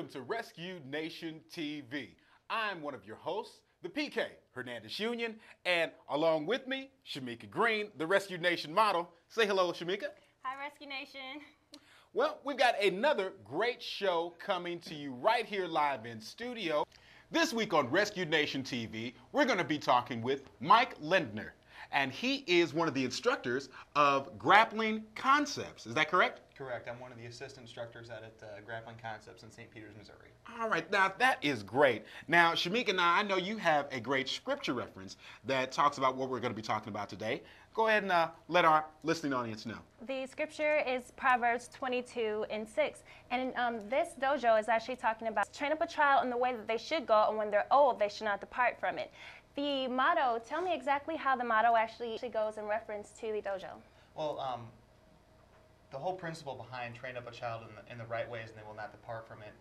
Welcome to Rescue Nation TV. I'm one of your hosts, the PK, Hernandez Union, and along with me, Shamika Green, the Rescue Nation model. Say hello, Shamika. Hi, Rescue Nation. Well, we've got another great show coming to you right here live in studio. This week on Rescue Nation TV, we're going to be talking with Mike Lindner, and he is one of the instructors of Grappling Concepts. Is that correct? Correct. I'm one of the assistant instructors out at Grappling Concepts in St. Peters, Missouri. All right, now that is great. Now, Shamika, now I know you have a great scripture reference that talks about what we're going to be talking about today. Go ahead and let our listening audience know. The scripture is Proverbs 22:6. And this dojo is actually talking about train up a child in the way that they should go, and when they're old, they should not depart from it. The motto, tell me exactly how the motto actually goes in reference to the dojo. Well, the whole principle behind train up a child in the right ways and they will not depart from it,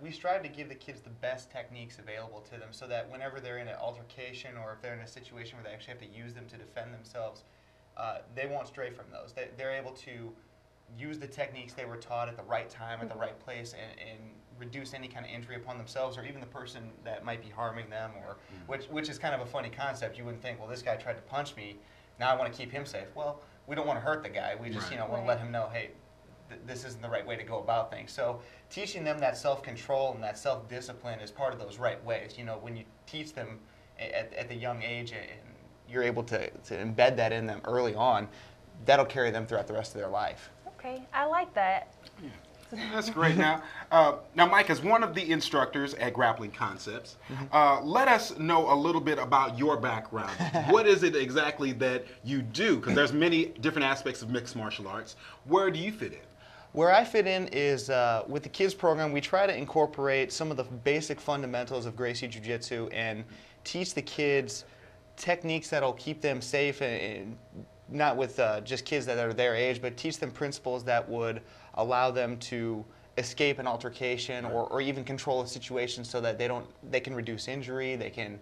we strive to give the kids the best techniques available to them so that whenever they're in an altercation or if they're in a situation where they actually have to use them to defend themselves, they won't stray from those. They're able to use the techniques they were taught at the right time, at the right place, and reduce any kind of injury upon themselves or even the person that might be harming them, or which is kind of a funny concept. You wouldn't think, well, this guy tried to punch me, now I want to keep him safe. Well, we don't want to hurt the guy. We just want to let him know, hey, this isn't the right way to go about things. So teaching them that self-control and that self-discipline is part of those right ways. You know, when you teach them at the young age and you're able to embed that in them early on, that'll carry them throughout the rest of their life. Okay, I like that. Yeah. That's great. Now, Mike, as one of the instructors at Grappling Concepts, let us know a little bit about your background. What is it exactly that you do? Because there's many different aspects of mixed martial arts. Where do you fit in? Where I fit in is with the kids program, we try to incorporate some of the basic fundamentals of Gracie Jiu-Jitsu and teach the kids techniques that'll keep them safe, and not with just kids that are their age, but teach them principles that would allow them to escape an altercation or even control a situation so that they can reduce injury, they can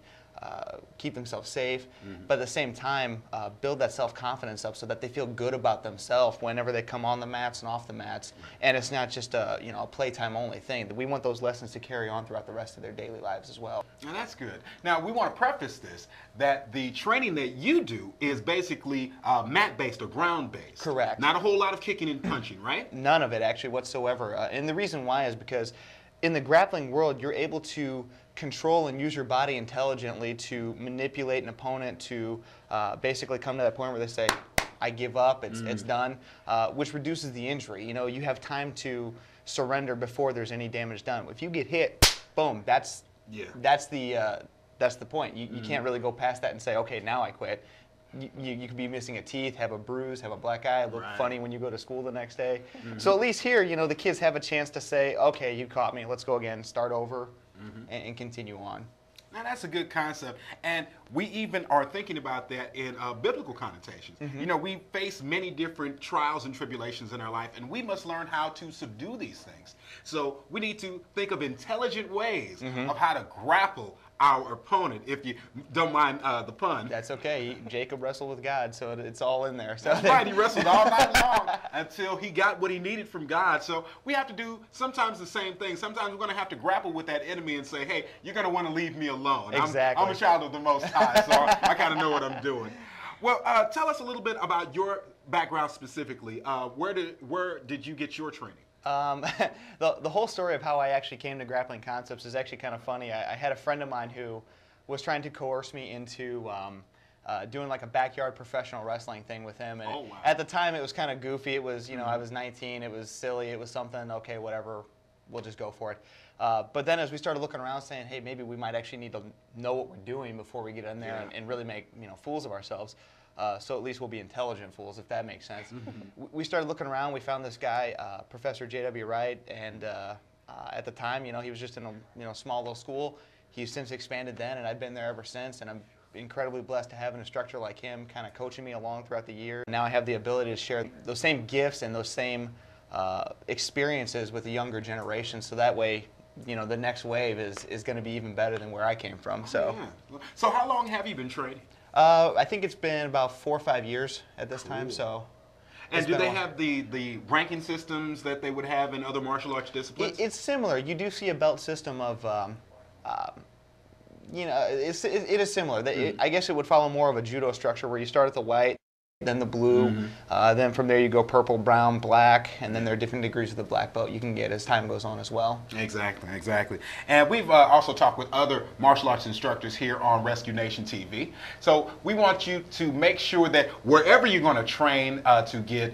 keep themselves safe, but at the same time build that self-confidence up so that they feel good about themselves whenever they come on the mats and off the mats, and it's not just a playtime only thing. We want those lessons to carry on throughout the rest of their daily lives as well. Now that's good. Now we want to preface this that the training that you do is basically mat-based or ground-based. Correct. Not a whole lot of kicking and punching, right? None of it actually whatsoever, and the reason why is because in the grappling world you're able to control and use your body intelligently to manipulate an opponent to basically come to that point where they say, I give up, it's done, which reduces the injury. You know, you have time to surrender before there's any damage done. If you get hit, boom, that's the point. You can't really go past that and say, okay, now I quit. You could be missing a teeth, have a bruise, have a black eye, look funny when you go to school the next day. So at least here, the kids have a chance to say, okay, you caught me, let's go again, start over, and continue on. Now that's a good concept, and we even are thinking about that in biblical connotations. You know, we face many different trials and tribulations in our life, and we must learn how to subdue these things. So we need to think of intelligent ways of how to grapple our opponent, if you don't mind the pun. That's okay. Jacob wrestled with God, so it's all in there. So that's right. He wrestled all night long until he got what he needed from God. So we have to do sometimes the same thing. Sometimes we're going to have to grapple with that enemy and say, hey, you're going to want to leave me alone. Exactly. I'm a child of the Most High, so I kind of know what I'm doing. Well, tell us a little bit about your background specifically. Where did you get your training? The whole story of how I actually came to Grappling Concepts is actually kind of funny. I had a friend of mine who was trying to coerce me into doing like a backyard professional wrestling thing with him. And at the time it was kind of goofy. It was, I was 19, it was silly, it was something, okay, whatever, we'll just go for it. But then as we started looking around saying, hey, maybe we might actually need to know what we're doing before we get in there and really make fools of ourselves. So at least we'll be intelligent fools, if that makes sense. We started looking around. We found this guy, Professor J.W. Wright, and at the time, he was just in a small little school. He's since expanded then, and I've been there ever since. And I'm incredibly blessed to have an instructor like him, kind of coaching me along throughout the year. Now I have the ability to share those same gifts and those same experiences with the younger generation. So that way, the next wave is going to be even better than where I came from. So, So how long have you been training? I think it's been about 4 or 5 years at this time. So, And do they have the ranking systems that they would have in other martial arts disciplines? It's similar. You do see a belt system of, you know, it is similar. I guess it would follow more of a judo structure where you start at the white, then the blue, then from there you go purple, brown, black, and then there are different degrees of the black belt you can get as time goes on as well. Exactly, exactly. And we've also talked with other martial arts instructors here on Rescue Nation TV. So we want you to make sure that wherever you're going to train to get,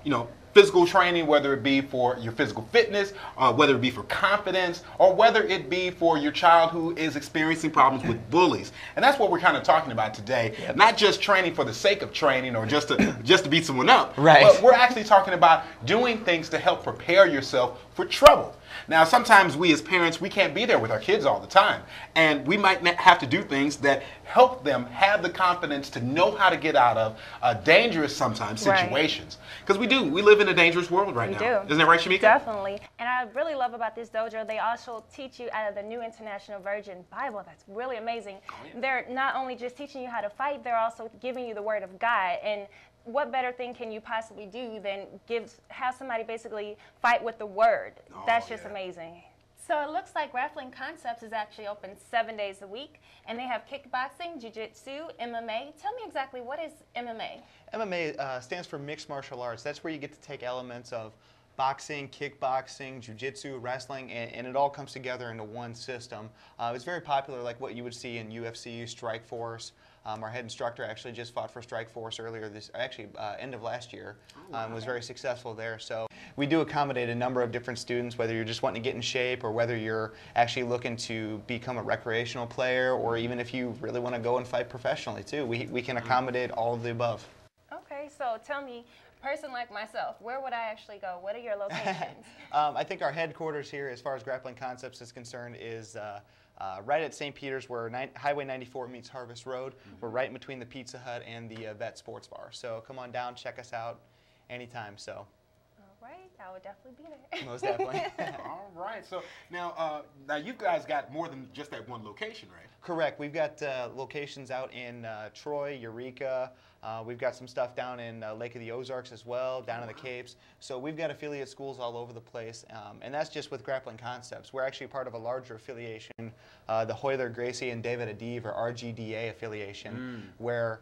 you know, physical training, whether it be for your physical fitness, whether it be for confidence, or whether it be for your child who is experiencing problems with bullies. And that's what we're kind of talking about today. Yep. Not just training for the sake of training or just to beat someone up. Right. But we're actually talking about doing things to help prepare yourself for trouble. Now, sometimes we as parents, we can't be there with our kids all the time. And we might have to do things that help them have the confidence to know how to get out of dangerous, sometimes, situations. Because we do. We live in a dangerous world right now. We do. Isn't that right, Shamika? Definitely. And I really love about this dojo, they also teach you out of the New International Version Bible. That's really amazing. Oh, yeah. They're not only just teaching you how to fight, they're also giving you the Word of God. And what better thing can you possibly do than have somebody basically fight with the Word? Oh, that's just amazing. So it looks like Grappling Concepts is actually open 7 days a week, and they have kickboxing, jiu-jitsu, MMA. Tell me exactly, what is MMA? MMA stands for mixed martial arts. That's where you get to take elements of boxing, kickboxing, jiu-jitsu, wrestling, and it all comes together into one system. It's very popular, like what you would see in UFC, Strikeforce. Our head instructor actually just fought for Strikeforce earlier end of last year. Was very successful there. So we do accommodate a number of different students, whether you're just wanting to get in shape or whether you're actually looking to become a recreational player, or even if you really want to go and fight professionally too. We can accommodate all of the above. Okay, so tell me, person like myself, where would I actually go? What are your locations? I think our headquarters here, as far as Grappling Concepts is concerned, is right at St. Peter's, where Highway 94 meets Harvest Road. We're right in between the Pizza Hut and the Vet Sports Bar. So come on down, check us out anytime. So. All right, I would definitely be there. Most definitely. All right. So now you guys got more than just that one location, right? Correct. We've got locations out in Troy, Eureka. We've got some stuff down in Lake of the Ozarks as well, down in the Capes. So we've got affiliate schools all over the place, and that's just with Grappling Concepts. We're actually part of a larger affiliation, the Hoyler, Gracie, and David Adiv, or RGDA affiliation, where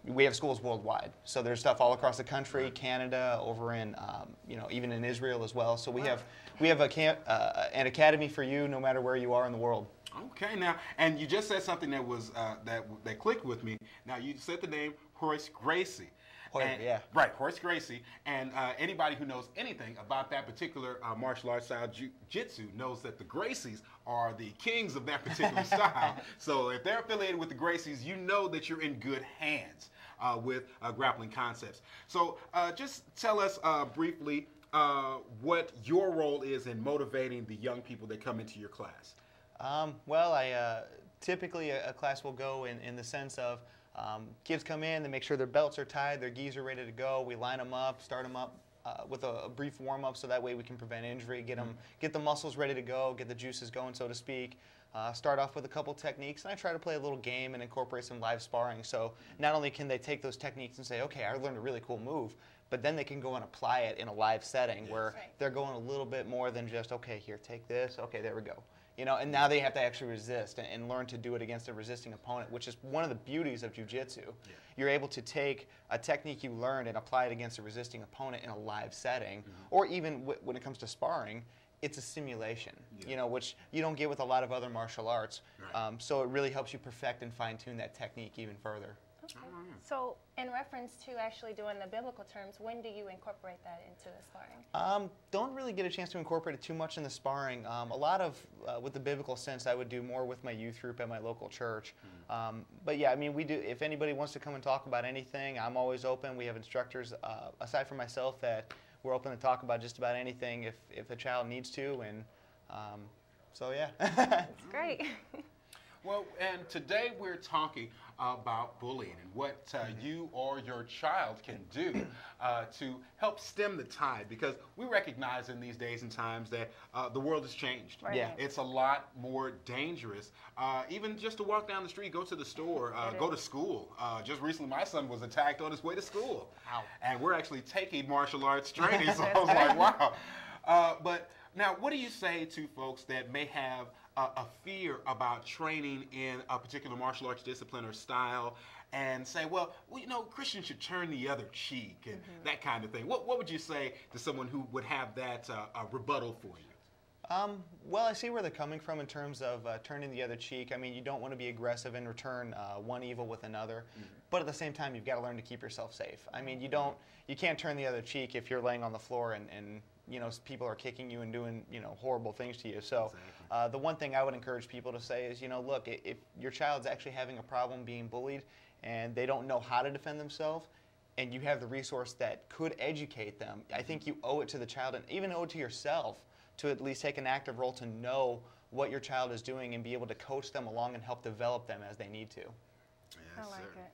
we have schools worldwide. So there's stuff all across the country, Canada, over in, you know, even in Israel as well. So we have an academy for you no matter where you are in the world. Okay, now, and you just said something that was that clicked with me. Now, you said the name Horace Gracie. Yeah. Right, Horace Gracie. And anybody who knows anything about that particular martial arts style, jiu-jitsu, knows that the Gracies are the kings of that particular style. So if they're affiliated with the Gracies, you know that you're in good hands with Grappling Concepts. So just tell us briefly what your role is in motivating the young people that come into your class. Well, typically a class will go in the sense of kids come in, they make sure their belts are tied, their gis are ready to go. We line them up, start them up with a brief warm-up, so that way we can prevent injury, get the muscles ready to go, get the juices going, so to speak. Start off with a couple techniques, and I try to play a little game and incorporate some live sparring. So not only can they take those techniques and say, okay, I learned a really cool move, but then they can go and apply it in a live setting where they're going a little bit more than just, okay, here, take this, okay, there we go. You know, and now they have to actually resist and learn to do it against a resisting opponent, which is one of the beauties of jiu-jitsu. Yeah. You're able to take a technique you learned and apply it against a resisting opponent in a live setting, or even when it comes to sparring, it's a simulation, you know, which you don't get with a lot of other martial arts. Right. So it really helps you perfect and fine-tune that technique even further. Okay. So in reference to actually doing the biblical terms, when do you incorporate that into the sparring? Don't really get a chance to incorporate it too much in the sparring. A lot of, with the biblical sense, I would do more with my youth group at my local church. But yeah, I mean, we do, if anybody wants to come and talk about anything, I'm always open. We have instructors, aside from myself, that we're open to talk about just about anything if a child needs to. And so yeah. That's great. Well, and today we're talking about bullying and what you or your child can do to help stem the tide, because we recognize in these days and times that the world has changed. Right. Yeah. It's a lot more dangerous. Even just to walk down the street, go to the store, go to school. Just recently, my son was attacked on his way to school. Ow. And we're actually taking martial arts training, so I was like, wow. But now, what do you say to folks that may have a fear about training in a particular martial arts discipline or style, and say, well, you know, Christians should turn the other cheek and that kind of thing? What would you say to someone who would have that rebuttal for you? Well, I see where they're coming from in terms of turning the other cheek. I mean, you don't want to be aggressive and return one evil with another, but at the same time, you've got to learn to keep yourself safe. I mean, you can't turn the other cheek if you're laying on the floor and you know, people are kicking you and doing, you know, horrible things to you. So the one thing I would encourage people to say is, you know, look, if your child's actually having a problem being bullied and they don't know how to defend themselves, and you have the resource that could educate them, I think you owe it to the child and even owe it to yourself to at least take an active role to know what your child is doing and be able to coach them along and help develop them as they need to. I like it.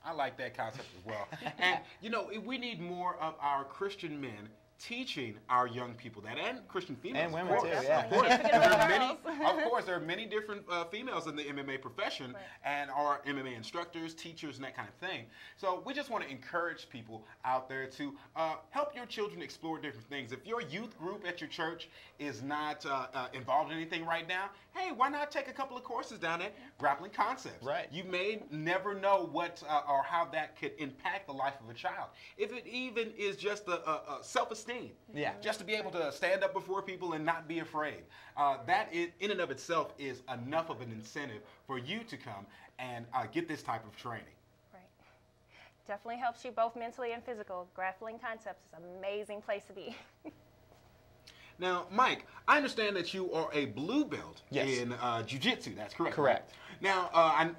I like that concept as well. And, you know, we need more of our Christian men teaching our young people that, and Christian females, And women of course. too, yeah. Of course. There are many different females in the MMA profession, and are MMA instructors, teachers, and that kind of thing. So we just want to encourage people out there to help your children explore different things. If your youth group at your church is not involved in anything right now, hey, why not take a couple of courses down at Grappling Concepts? Right. You may never know what or how that could impact the life of a child. If it even is just a self-esteem. Yeah. Just to be able to stand up before people and not be afraid. That in and of itself is enough of an incentive for you to come and get this type of training. Right. Definitely helps you both mentally and physical. Grappling Concepts is an amazing place to be. Now, Mike, I understand that you are a blue belt in jiu-jitsu. That's correct. Correct. Now,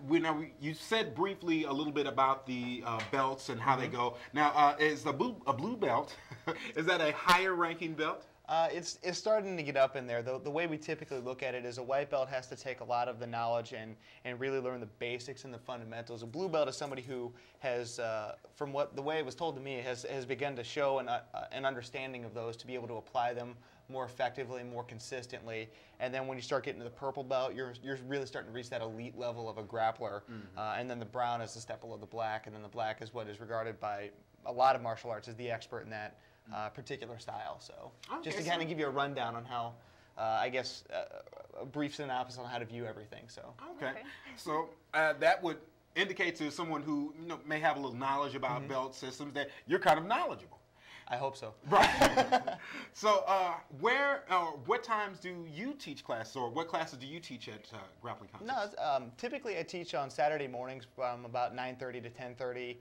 you said briefly a little bit about the belts and how they go. Now, is a blue belt, is that a higher ranking belt? It's starting to get up in there. The way we typically look at it is a white belt has to take a lot of the knowledge and really learn the basics and the fundamentals. A blue belt is somebody who has, from the way it was told to me, has begun to show an understanding of those to be able to apply them more effectively, more consistently. And then when you start getting to the purple belt, you're really starting to reach that elite level of a grappler. And then the brown is the step below the black, and then the black is what is regarded by a lot of martial arts as the expert in that particular style. So just to kind of give you a rundown on how, I guess, a brief synopsis on how to view everything. So okay. So that would indicate to someone who may have a little knowledge about belt systems that you're kind of knowledgeable. I hope so. Right. So what times do you teach classes, or what classes do you teach at Grappling Concepts? No, typically I teach on Saturday mornings from about 9:30 to 10:30.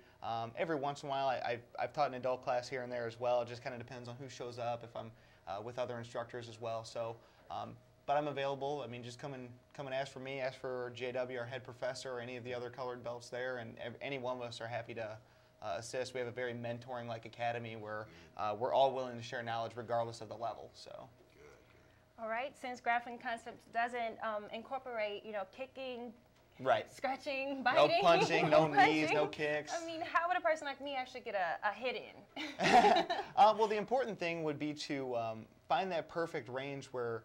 Every once in a while I've taught an adult class here and there as well. It just kind of depends on who shows up, if I'm with other instructors as well. So, but I'm available. I mean, just come and ask for me, ask for JW, our head professor, or any of the other colored belts there, and any one of us are happy to assist. We have a very mentoring-like academy where we're all willing to share knowledge regardless of the level. So. All right. Since Grappling Concepts doesn't incorporate, kicking, right, scratching, biting, no punching, no knees, no kicks. I mean, how would a person like me actually get a hit in? Well, the important thing would be to find that perfect range where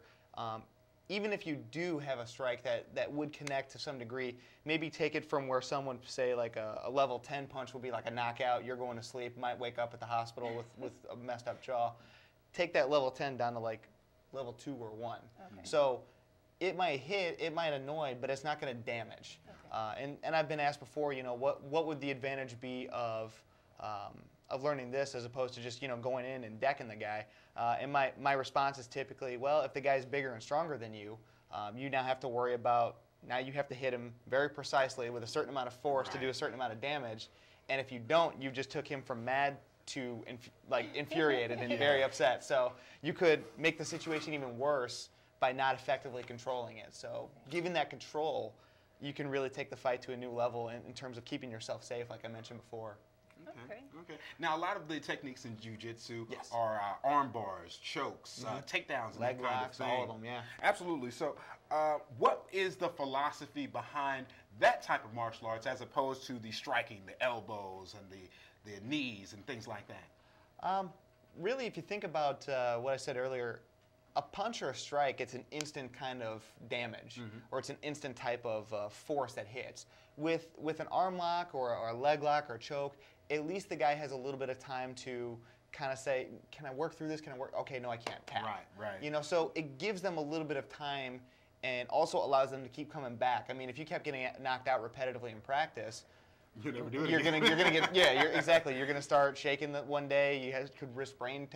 even if you do have a strike that would connect to some degree, maybe take it from where someone, say, like a level 10 punch would be like a knockout, you're going to sleep, might wake up at the hospital with a messed up jaw. Take that level 10 down to like level 2 or 1. Okay. So it might hit, it might annoy, but it's not going to damage. Okay. And I've been asked before, what would the advantage be of learning this as opposed to just going in and decking the guy? And my response is typically, well, if the guy's bigger and stronger than you, you now have to worry about, now you have to hit him very precisely with a certain amount of force to do a certain amount of damage. And if you don't, you just took him from mad to infuriated and very upset. So you could make the situation even worse by not effectively controlling it. So given that control, you can really take the fight to a new level in terms of keeping yourself safe, like I mentioned before. Okay. Now, a lot of the techniques in jiu-jitsu Yes. are arm bars, chokes, takedowns, and Leg that kind locks, of thing. all of them, yeah. Absolutely. So, what is the philosophy behind that type of martial arts as opposed to the striking, the elbows, and the knees, and things like that? Really, if you think about what I said earlier, a punch or a strike, it's an instant kind of damage, or it's an instant type of force that hits. With an arm lock or a leg lock or a choke, at least the guy has a little bit of time to kind of say, can I work through this? Can I work? Okay, no, I can't. Tap. Right. You know, so it gives them a little bit of time and also allows them to keep coming back. I mean, if you kept getting knocked out repetitively in practice, You never do it you're again. gonna get exactly. You're gonna start shaking that one day. You could risk brain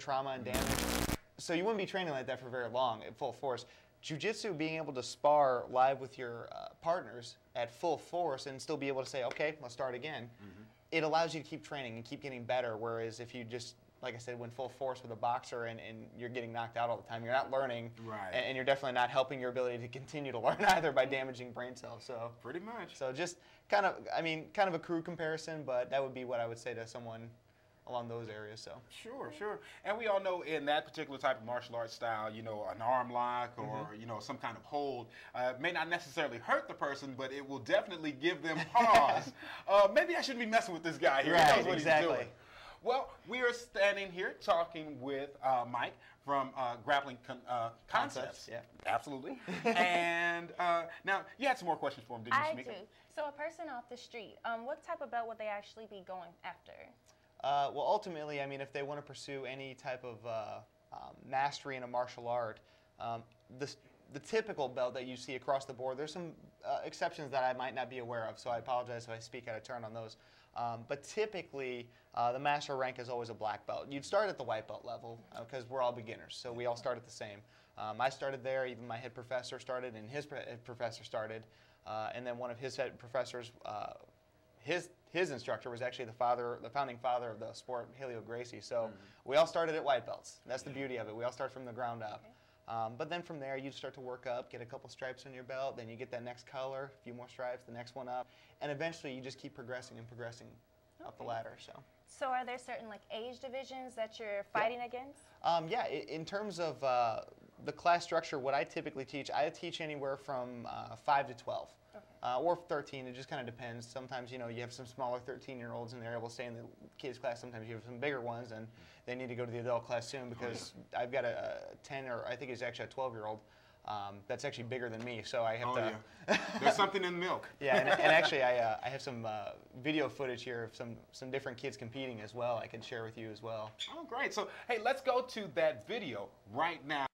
trauma and damage. So you wouldn't be training like that for very long at full force. Jiu-jitsu, being able to spar live with your partners at full force and still be able to say, okay, let's start again. It allows you to keep training and keep getting better. Whereas if you just, like I said, went full force with a boxer and you're getting knocked out all the time, you're not learning, Right. and you're definitely not helping your ability to continue to learn either by damaging brain cells. So Pretty much. so just kind of a crude comparison, but that would be what I would say to someone along those areas. So Sure. And we all know in that particular type of martial arts style, you know, an arm lock or, you know, some kind of hold may not necessarily hurt the person, but it will definitely give them pause. Maybe I shouldn't be messing with this guy here. He Right, knows what exactly. he's doing. Well, we are standing here talking with Mike from Grappling Concepts. Yeah. Absolutely. And now, you had some more questions for him, didn't you, I Shamika? do. So a person off the street, what type of belt would they actually be going after? Well, ultimately, I mean, if they want to pursue any type of mastery in a martial art, the typical belt that you see across the board, there's some exceptions that I might not be aware of, so I apologize if I speak out of turn on those. But typically, the master rank is always a black belt. You'd start at the white belt level because we're all beginners, so we all start at the same. I started there, even my head professor started, and his head professor started, and then one of his head professors, his instructor was actually the founding father of the sport, Helio Gracie. So we all started at white belts. That's the beauty of it. We all start from the ground up. But then from there, you start to work up, get a couple stripes on your belt, then you get that next color, a few more stripes, the next one up, and eventually you just keep progressing and progressing up the ladder. So are there certain like age divisions that you're fighting against? Yeah, in terms of the class structure, what I typically teach, I teach anywhere from 5 to 12. Or 13, it just kind of depends. Sometimes, you know, you have some smaller 13-year-olds and they're able to stay in the kids class. Sometimes you have some bigger ones and they need to go to the adult class soon because I've got a 10 or I think it's actually a 12-year-old that's actually bigger than me. So I have to... Yeah. There's something in the milk. Yeah, and actually I have some video footage here of some different kids competing as well I can share with you as well. Oh, great. So, hey, let's go to that video right now.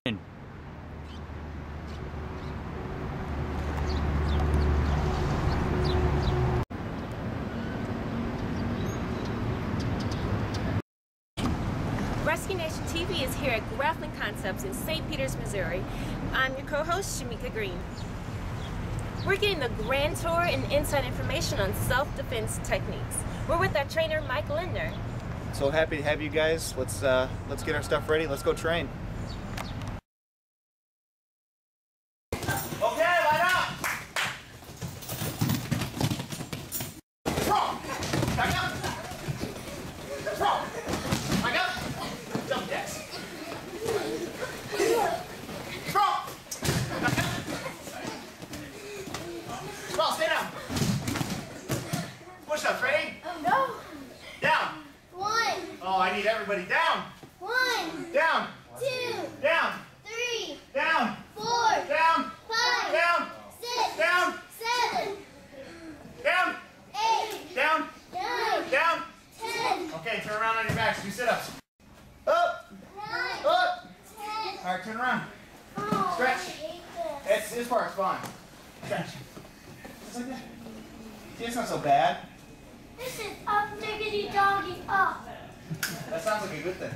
Rescue Nation TV is here at Grappling Concepts in St. Peters, Missouri. I'm your co-host, Shamika Green. We're getting the grand tour and inside information on self-defense techniques. We're with our trainer, Mike Lindner. So happy to have you guys. Let's get our stuff ready. Let's go train. Okay, line up! Roll! Back up! Roll! Back up! Jump jacks. Roll! Back up! Roll, stay down. Push up, ready? No. Down. 1, Oh, I need everybody down. 1, Down. 2, Down. 3, Down. 4, Down. 5, Down. 6, Down. 7, Down. 8, Down. 9, Down. 10, Okay, turn around on your backs. Do sit-ups. Up. 9, Up. 10. All right, turn around. Oh, Stretch. I hate this. This part's fun. Stretch. Just like that. See, it's not so bad. This is up diggity doggy up. That sounds like a good thing.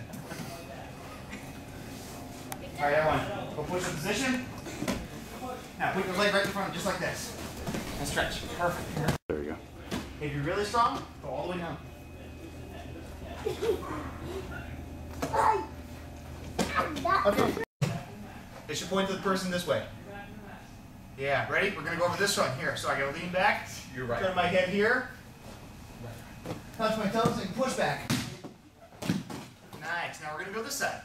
All right, everyone. Go push the position. Now, put your leg right in front, just like this. And stretch. Perfect. There you go. If you're really strong, go all the way down. Okay. It should point to the person this way. Yeah, ready? We're going to go over this one here. So I got to lean back. You're right. Turn my head here. Touch my toes and push back. Nice. Now we're going to go this side.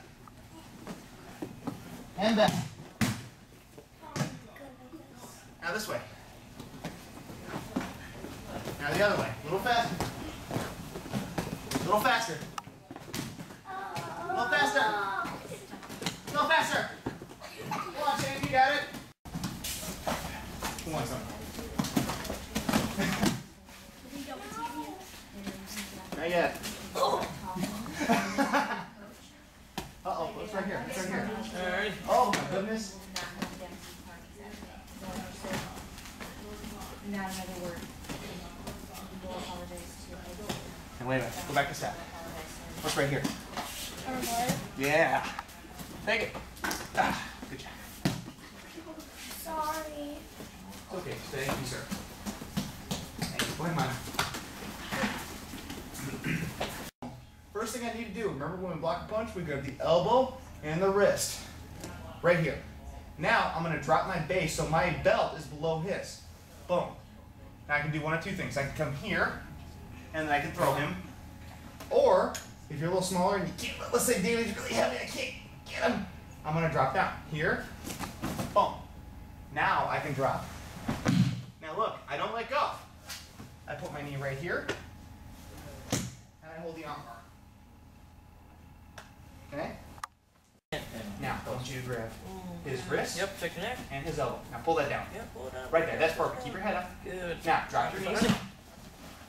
And back. Now this way. Now the other way. A little faster. A little faster. A little faster. A little faster. Come on, Shane, you got it. Come on, son. Not yet. Uh-oh, it's right here. It's right here. Alright. Oh my goodness. Not another word. We'll apologize to. And wait a minute. Go back to set. What's right here? Yeah. Take it. Ah, good job. Sorry. It's okay. Thank you, sir. Thank you. Go ahead, Mama. First thing I need to do, remember when we block a punch, we grab the elbow and the wrist. Right here. Now, I'm going to drop my base so my belt is below his. Boom. Now I can do one of two things. I can come here, and then I can throw him. Or, if you're a little smaller and you can't, let's say David's really heavy, I can't get him. I'm going to drop down. Here. Boom. Now I can drop. Now look, I don't let go. I put my knee right here, and I hold the arm bar. Okay? Now, I want you to grab his wrist Check your neck. and his elbow. Now pull that down. Pull it up. Right there, that's perfect. Keep your head up. Good. Now, drop your knees.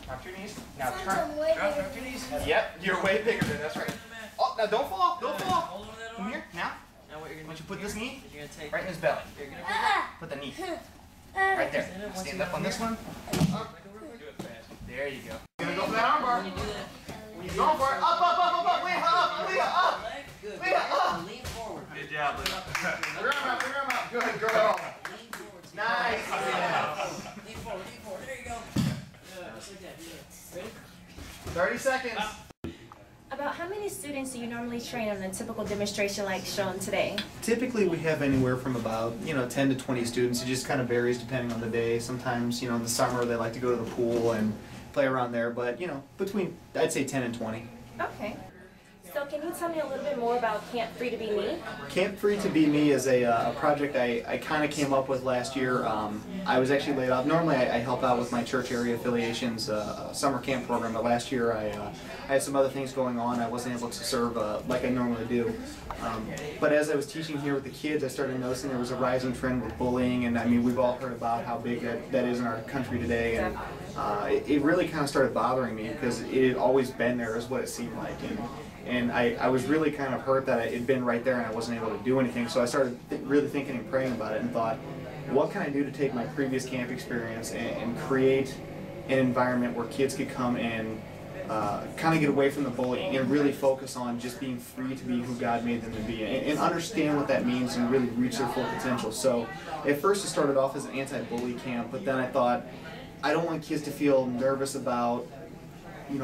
Drop your knees. Now turn. Drop your knees. Yep, you're way bigger than that's right. Oh, now don't fall. Don't fall. Hold on to that Come arm. here. Now, Now what you're gonna once you do put this here knee is you're gonna take right in his belly. You're gonna Put the knee right there. Stand up on this one. Up. do it fast. There you go. You're gonna go for that arm bar. When you do that, When you're going for it, up. Leah, up. Leah, up. leg, good. Leah, up. Lean forward. Good job, Leah. Bring your arm out. Bring your arm out. Good girl. Lean forward. Nice. Yeah. Lean forward. Lean forward. There you go. Good. Just like that. Good. Ready? 30 seconds. About how many students do you normally train on a typical demonstration like shown today? Typically we have anywhere from about 10 to 20 students. It just kind of varies depending on the day. Sometimes in the summer they like to go to the pool and play around there, but between I'd say 10 and 20. Okay. So can you tell me a little bit more about Camp Free to Be Me? Camp Free to Be Me is a project I kind of came up with last year. I was actually laid off. Normally I help out with my church area affiliations summer camp program, but last year I had some other things going on. I wasn't able to serve like I normally do. But as I was teaching here with the kids, I started noticing there was a rising trend with bullying, and I mean we've all heard about how big that is in our country today, and it really kind of started bothering me because it had always been there is what it seemed like. And I was really kind of hurt that it had been right there and I wasn't able to do anything. So I started really thinking and praying about it and thought, what can I do to take my previous camp experience and create an environment where kids could come and kind of get away from the bullying and really focus on just being free to be who God made them to be and understand what that means and really reach their full potential. So at first it started off as an anti-bully camp, but then I thought, I don't want kids to feel nervous about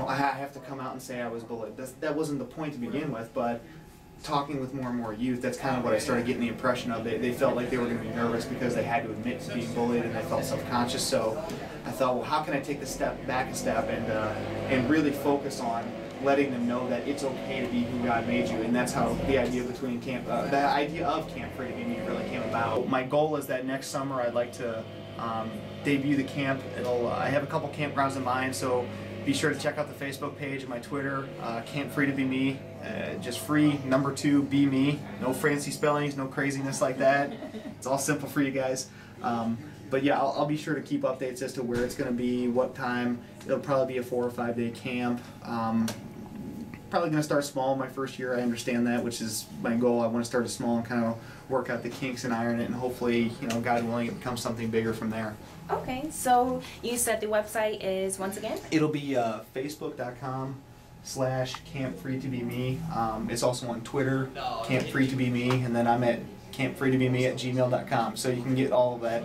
I have to come out and say I was bullied. That wasn't the point to begin with, but talking with more and more youth, that's kind of what I started getting the impression of. They felt like they were going to be nervous because they had to admit to being bullied and they felt self-conscious. So I thought, well, how can I take the step back a step and really focus on letting them know that it's okay to be who God made you, and that's how the idea of Camp Free to Be Me really came about. My goal is that next summer I'd like to debut the camp. I have a couple campgrounds in mind, so be sure to check out the Facebook page and my Twitter, Camp Free to Be Me. Just free, number 2, be me. No fancy spellings, no craziness like that. It's all simple for you guys. But yeah, I'll be sure to keep updates as to where it's going to be, what time. It'll probably be a 4 or 5 day camp. Probably going to start small my first year. I understand that, which is my goal. I want to start it small and kind of work out the kinks and iron it, and hopefully, God willing, it becomes something bigger from there. Okay, so you said the website is, once again? It'll be facebook.com/campfreetobeme. It's also on Twitter, campfreetobeme, and then I'm at campfreetobeme@gmail.com. So you can get all of that.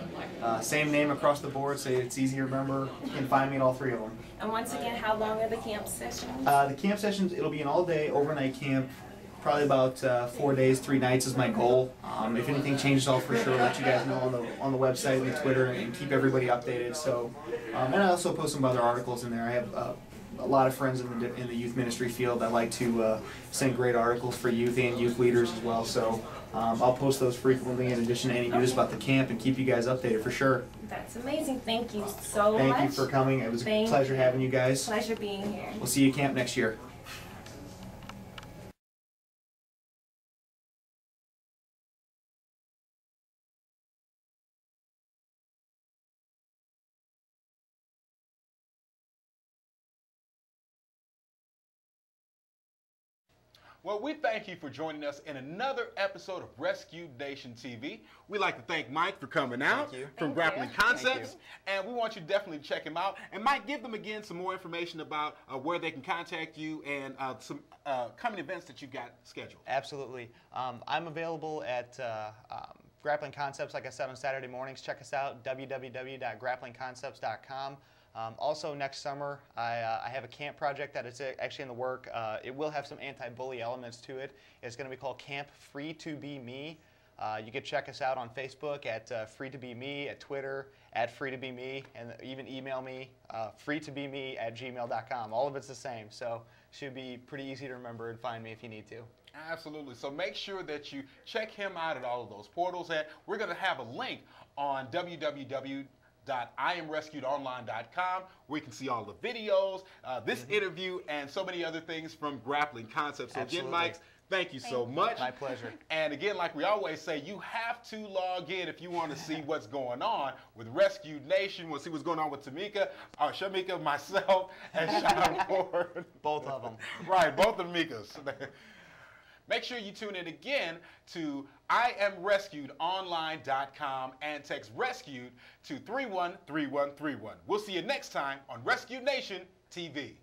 Same name across the board, so it's easy to remember. You can find me at all 3 of them. And once again, how long are the camp sessions? The camp sessions, it'll be an all-day overnight camp. Probably about 4 days, 3 nights is my goal. If anything changes, I'll for sure let you guys know on the website and the Twitter and keep everybody updated. So, and I also post some other articles in there. I have a lot of friends in the youth ministry field that like to send great articles for youth and youth leaders as well. So I'll post those frequently in addition to any news about the camp and keep you guys updated for sure. That's amazing. Thank you so much. Thank you for coming. It was a pleasure having you guys. Pleasure being here. We'll see you at camp next year. Well, we thank you for joining us in another episode of Rescue Nation TV. We'd like to thank Mike for coming out from Grappling Concepts, and we want you to definitely check him out. And Mike, give them again some more information about where they can contact you and some coming events that you've got scheduled. Absolutely. I'm available at Grappling Concepts, like I said, on Saturday mornings. Check us out, www.grapplingconcepts.com. Also, next summer, I have a camp project that is actually in the work. It will have some anti-bully elements to it. It's going to be called Camp Free to Be Me. You can check us out on Facebook at Free to Be Me, at Twitter at Free to Be Me, and even email me, freetobeme@gmail.com. All of it's the same, so should be pretty easy to remember and find me if you need to. Absolutely. So make sure that you check him out at all of those portals, and we're going to have a link on www.IamRescuedOnline.com where you can see all the videos, this interview, and so many other things from Grappling Concepts. So again, Mike, thank you so much. My pleasure. And again, like we always say, you have to log in if you want to see what's going on with Rescue Nation, want to see what's going on with Tamika, Shamika, myself, and Sean Ward. Both of them. Right, both of Mikas. Make sure you tune in again to IamRescuedOnline.com and text RESCUED to 313131. We'll see you next time on Rescue Nation TV.